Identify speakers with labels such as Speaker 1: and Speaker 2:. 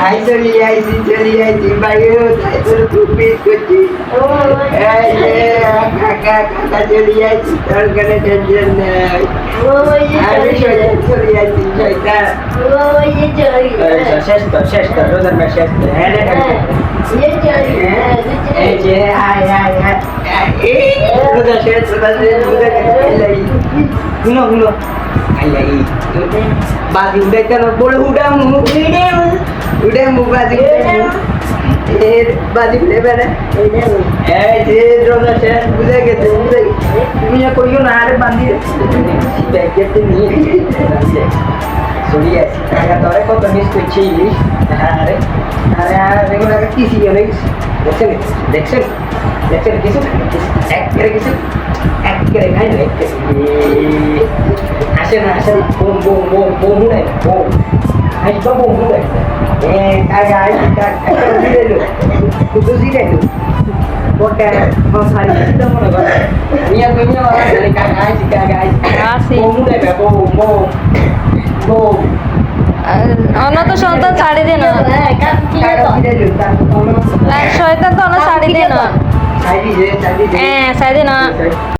Speaker 1: I চলি আইছি বাইরেও তাই তোর খুব মিস করছি এই যে কাকা চলি আইছি তোর কোনো টেনশন নেই আমি চলি আইছি শয়তান শেষ তো রোজার মাস শেষ তো হ্যাঁ এই যে আয় রোজা শেষ রোজা গুলো আই বাজি উঠাইতে না বলে উঠে মুখ বাজি এর বাজি উঠে বেড়ে এই যে রোজা শেষ বুঝে গেছে তুমি কইও না আরে বান্ধি ব্যাগেতে নিয়ে চলি আসি টাকা তোরে কত মিস করছি আরে আরে আর দেখুন আগে কি ছিল দেখছেন কিছু এক করে খাই না আসেন বোম উড়াই বোম আসবা বোম উড়াই কাকা জিরাইলো শুধু জিরাইলো ওটা সারি সিদ্ধ মনে করে মিয়া কাকা আইসি বোম উড়াইবে বোম
Speaker 2: অন্য তো সন্তান ছাড়ি দে না শয়তান তো অন্য ছাড়ি দে না হ্যাঁ ছাড়ি দে না